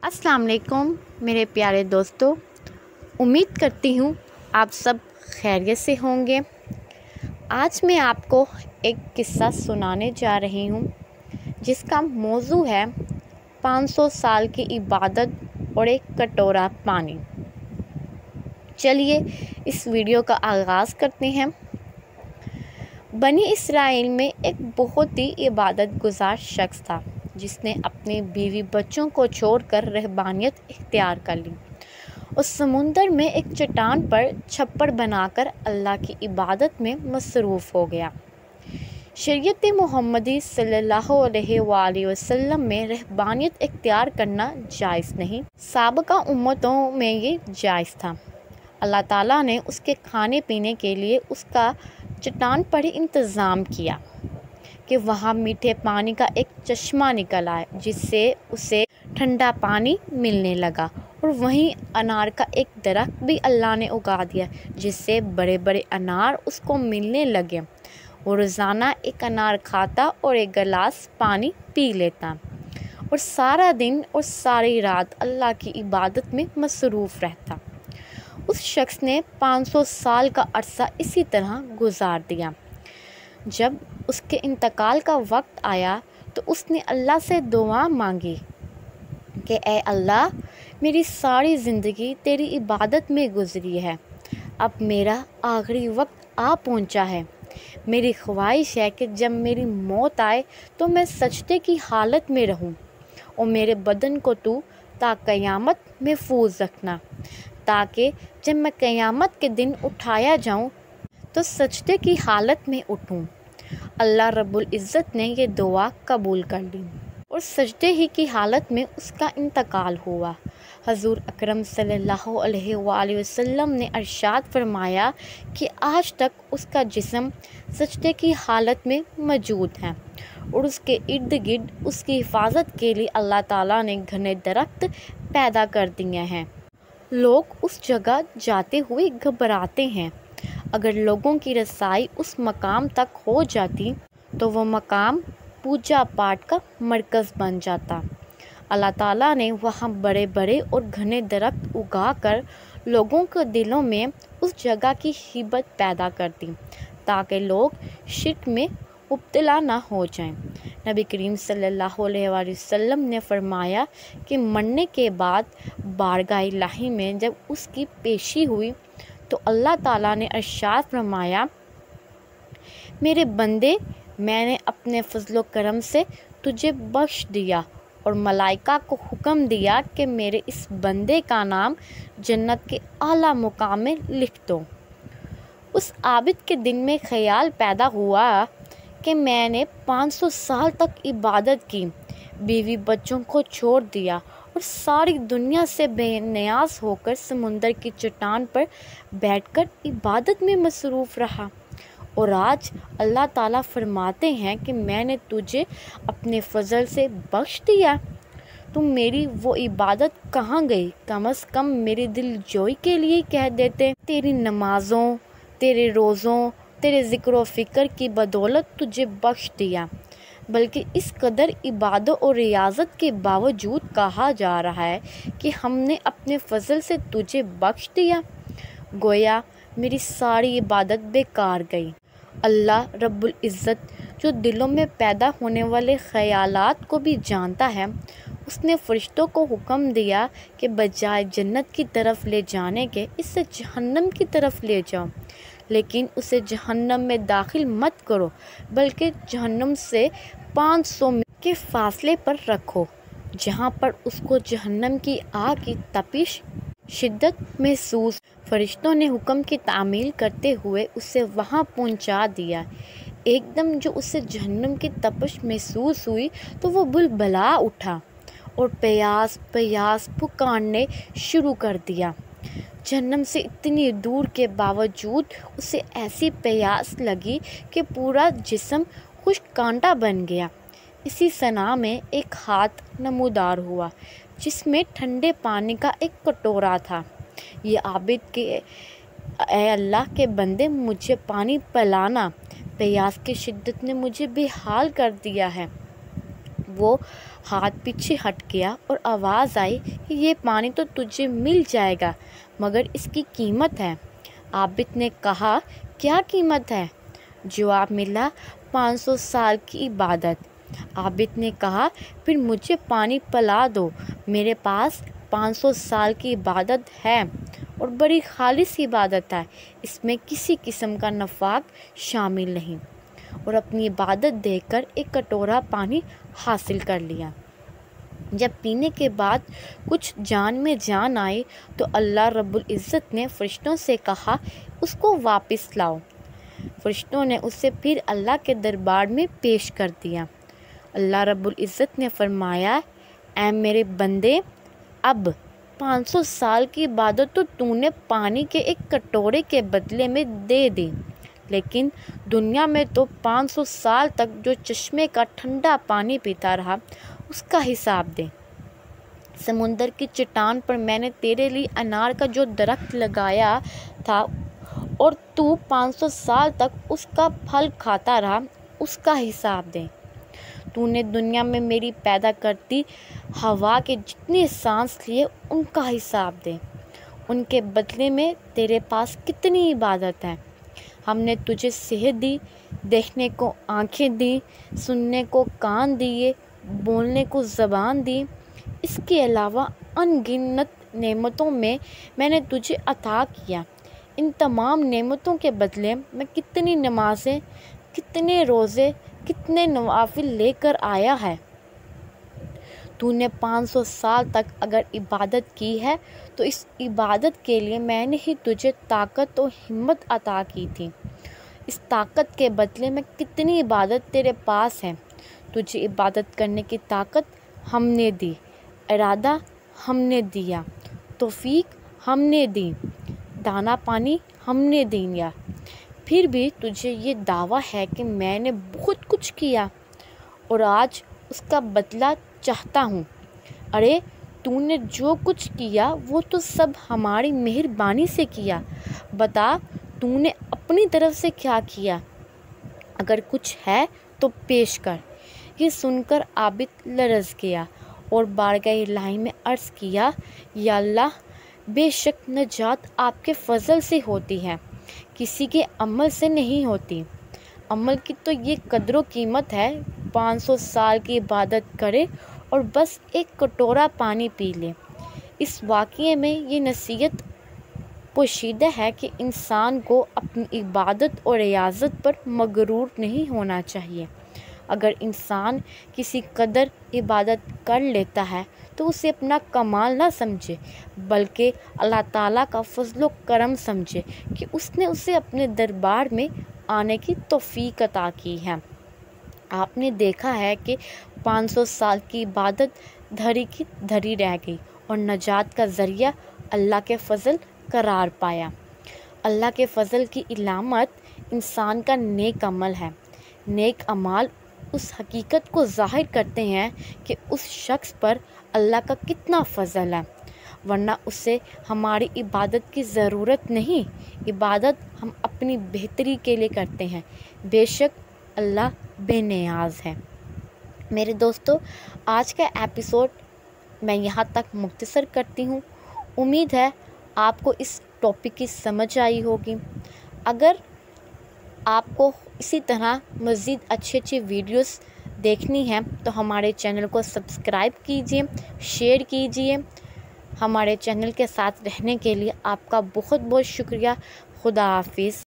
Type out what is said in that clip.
अस्सलाम वालेकुम मेरे प्यारे दोस्तों, उम्मीद करती हूँ आप सब खैरियत से होंगे। आज मैं आपको एक किस्सा सुनाने जा रही हूँ जिसका मौजू है 500 साल की इबादत और एक कटोरा पानी। चलिए इस वीडियो का आगाज़ करते हैं। बनी इसराइल में एक बहुत ही इबादत गुजार शख्स था जिसने अपने बीवी बच्चों को छोड़कर रहबानियत इख्तियार कर ली और समुंदर में एक चट्टान पर छप्पर बनाकर अल्लाह की इबादत में मसरूफ़ हो गया। शरीयत मोहम्मदी सल्लल्लाहु अलैहि वसल्लम में रहबानियत इख्तियार करना जायज़ नहीं, साबिक़ा उम्मतों में ये जायज़ था। अल्लाह ताला ने उसके खाने पीने के लिए उसका चट्टान पर इंतज़ाम किया कि वहाँ मीठे पानी का एक चश्मा निकल आए जिससे उसे ठंडा पानी मिलने लगा, और वहीं अनार का एक दरख्त भी अल्लाह ने उगा दिया जिससे बड़े बड़े अनार उसको मिलने लगे। वो रोज़ाना एक अनार खाता और एक गिलास पानी पी लेता और सारा दिन और सारी रात अल्लाह की इबादत में मसरूफ़ रहता। उस शख्स ने 500 साल का अरसा इसी तरह गुजार दिया। जब उसके इंतकाल का वक्त आया तो उसने अल्लाह से दुआ मांगी कि ए अल्लाह, मेरी सारी ज़िंदगी तेरी इबादत में गुजरी है, अब मेरा आखिरी वक्त आ पहुंचा है। मेरी ख्वाहिश है कि जब मेरी मौत आए तो मैं सजदे की हालत में रहूं और मेरे बदन को तू ता क़यामत महफूज रखना, ताकि जब मैं क़यामत के दिन उठाया जाऊं तो सजदे की हालत में उठूं। अल्लाह रब्बुल इज़्ज़त ने ये दुआ कबूल कर ली और सजदे ही की हालत में उसका इंतकाल हुआ। हज़ूर अकरम सल्लल्लाहु अलैहि वसल्लम ने इरशाद फरमाया कि आज तक उसका जिस्म सजदे की हालत में मौजूद है और उसके इर्द गिर्द उसकी हिफाजत के लिए अल्लाह ताला ने घने दरख्त पैदा कर दिए हैं। लोग उस जगह जाते हुए घबराते हैं। अगर लोगों की रसाई उस मकाम तक हो जाती तो वो मकाम पूजा पाठ का मरकज़ बन जाता। अल्लाह ताला ने वहाँ बड़े बड़े और घने दरख्त उगाकर लोगों के दिलों में उस जगह की हिब्बत पैदा कर दी ताकि लोग शिर्क में मुब्तला ना हो जाएं। नबी करीम सल्लल्लाहु अलैहि वसल्लम ने फरमाया कि मरने के बाद बारगाह इलाही में जब उसकी पेशी हुई तो अल्लाह ताला ने इरशाद फरमाया, मेरे बंदे, मैंने अपने फजलो करम से तुझे बख्श दिया और मलाइका को हुक्म दिया कि मेरे इस बंदे का नाम जन्नत के आला मुकाम में लिख दो। उस आबिद के दिन में ख्याल पैदा हुआ कि मैंने 500 साल तक इबादत की, बीवी बच्चों को छोड़ दिया और सारी दुनिया से बेनियाज होकर समुंदर की चट्टान पर बैठकर इबादत में मसरूफ़ रहा, और आज अल्लाह ताला फरमाते हैं कि मैंने तुझे अपने फजल से बख्श दिया। तुम मेरी वो इबादत कहाँ गई? कम अज़ कम मेरी दिल जोई के लिए कह देते। तेरी नमाज़ों, तेरे रोज़ों, तेरे ज़िक्र व फ़िक्र की बदौलत तुझे बख्श दिया। बल्कि इस कदर इबादत और रियाज़त के बावजूद कहा जा रहा है कि हमने अपने फजल से तुझे बख्श दिया। गोया मेरी सारी इबादत बेकार गई। अल्लाह रब्बुल इज़्ज़त जो दिलों में पैदा होने वाले ख़यालात को भी जानता है, उसने फ़रिश्तों को हुक्म दिया कि बजाय जन्नत की तरफ ले जाने के इसे जहन्नम की तरफ ले जाओ, लेकिन उसे जहन्नम में दाखिल मत करो, बल्कि जहन्नम से 500 मील के फासले पर रखो, जहाँ पर उसको जहन्नम की आग की तपिश शिद्दत महसूस। फरिश्तों ने हुक्म की तामील करते हुए उसे वहाँ पहुँचा दिया। एकदम जो उसे जहन्नम की तपिश महसूस हुई तो वो बुलबुला उठा और प्यास प्यास पुकारने शुरू कर दिया। जहन्नम से इतनी दूर के बावजूद उसे ऐसी प्यास लगी कि पूरा जिस्म खुश्क कांटा बन गया। इसी सना में एक हाथ नमूदार हुआ जिसमें ठंडे पानी का एक कटोरा था। ये आबिद के, ए अल्लाह के बंदे, मुझे पानी पिलाना, प्यास की शिद्दत ने मुझे बेहाल कर दिया है। وہ ہاتھ پیچھے ہٹ گیا اور آواز آئی کہ یہ پانی تو تجھے مل جائے گا مگر اس کی قیمت ہے۔ عابد نے کہا کیا قیمت ہے؟ جواب ملا 500 سال کی عبادت۔ عابد نے کہا پھر مجھے پانی پلا دو، میرے پاس 500 سال کی عبادت ہے اور بڑی خالص عبادت ہے، اس میں کسی قسم کا نفاق شامل نہیں، اور اپنی عبادت دے کر ایک کٹورا پانی حاصل کر لیا۔ جب پینے کے بعد کچھ جان میں جان آئی تو اللہ رب العزت نے فرشتوں سے کہا اس کو واپس لاؤ۔ فرشتوں نے اسے پھر اللہ کے دربار میں پیش کر دیا۔ اللہ رب العزت نے فرمایا اے میرے بندے، اب 500 سال کی عبادت تو نے پانی کے ایک کٹورے کے بدلے میں دے دی، لیکن دنیا میں تو 500 سال تک جو چشمے کا ٹھنڈا پانی پیتا رہا اس کا حساب دے۔ سمندر کی چٹان پر میں نے تیرے لیے انار کا جو درخت لگایا تھا اور تو 500 سال تک اس کا پھل کھاتا رہا، اس کا حساب دے۔ تو نے دنیا میں میری پیدا کرتی ہوا کے جتنے سانس لیے ان کا حساب دے۔ ان کے بدلے میں تیرے پاس کتنی عبادت ہے۔ ہم نے تجھے صحت دی، دیکھنے کو آنکھیں دی، سننے کو کان دیے، بولنے کو زبان دی، اس کے علاوہ ان گنت نعمتوں میں نے تجھے عطا کیا۔ ان تمام نعمتوں کے بدلے میں کتنی نمازیں، کتنے روزے، کتنے نوافل لے کر آیا ہے۔ تو نے 500 سال تک اگر عبادت کی ہے تو اس عبادت کے لیے میں نے ہی تجھے طاقت و ہمت عطا کی تھی۔ اس طاقت کے بدلے میں کتنی عبادت تیرے پاس ہے۔ تجھے عبادت کرنے کی طاقت ہم نے دی، ارادہ ہم نے دیا، توفیق ہم نے دی، دانا پانی ہم نے دیا، پھر بھی تجھے یہ دعویٰ ہے کہ میں نے بہت کچھ کیا اور آج اس کا بدلہ چاہتا ہوں۔ ارے تو نے جو کچھ کیا وہ تو سب ہماری مہربانی سے کیا، بتا تو نے اپنی طرف سے کیا کیا؟ اگر کچھ ہے تو پیش کر۔ یہ سن کر عابد لرز گیا اور بارگاہ الہی میں عرض کیا یا اللہ، بے شک نجات آپ کے فضل سے ہوتی ہے، کسی کے عمل سے نہیں ہوتی۔ عمل کی تو یہ قدر و قیمت ہے، 500 سال کی عبادت کرے اور بس ایک کٹورا پانی پی لے۔ اس واقعے میں یہ نصیحت پوشیدہ ہے کہ انسان کو اپنی عبادت اور ریاضت پر مغرور نہیں ہونا چاہیے۔ اگر انسان کسی قدر عبادت کر لیتا ہے تو اسے اپنا کمال نہ سمجھے بلکہ اللہ تعالیٰ کا فضل و کرم سمجھے کہ اس نے اسے اپنے دربار میں آنے کی توفیق عطا کی ہے۔ آپ نے دیکھا ہے کہ 500 سال کی عبادت دھری کی دھری رہ گئی اور نجات کا ذریعہ اللہ کے فضل قرار پایا۔ اللہ کے فضل کی علامت انسان کا نیک عمل ہے۔ نیک اعمال اس حقیقت کو ظاہر کرتے ہیں کہ اس شخص پر اللہ کا کتنا فضل ہے، ورنہ اسے ہماری عبادت کی ضرورت نہیں۔ عبادت ہم اپنی بہتری کے لیے کرتے ہیں، بے شک اللہ بے نیاز ہے۔ میرے دوستو، آج کا ایپیسوڈ میں یہاں تک مختصر کرتی ہوں۔ امید ہے آپ کو اس ٹاپک کی سمجھ آئی ہوگی۔ اگر آپ کو اسی طرح مزید اچھی ویڈیوز دیکھنی ہے تو ہمارے چینل کو سبسکرائب کیجیے، شیئر کیجیے۔ ہمارے چینل کے ساتھ رہنے کے لیے آپ کا بہت بہت شکریہ۔ خدا حافظ۔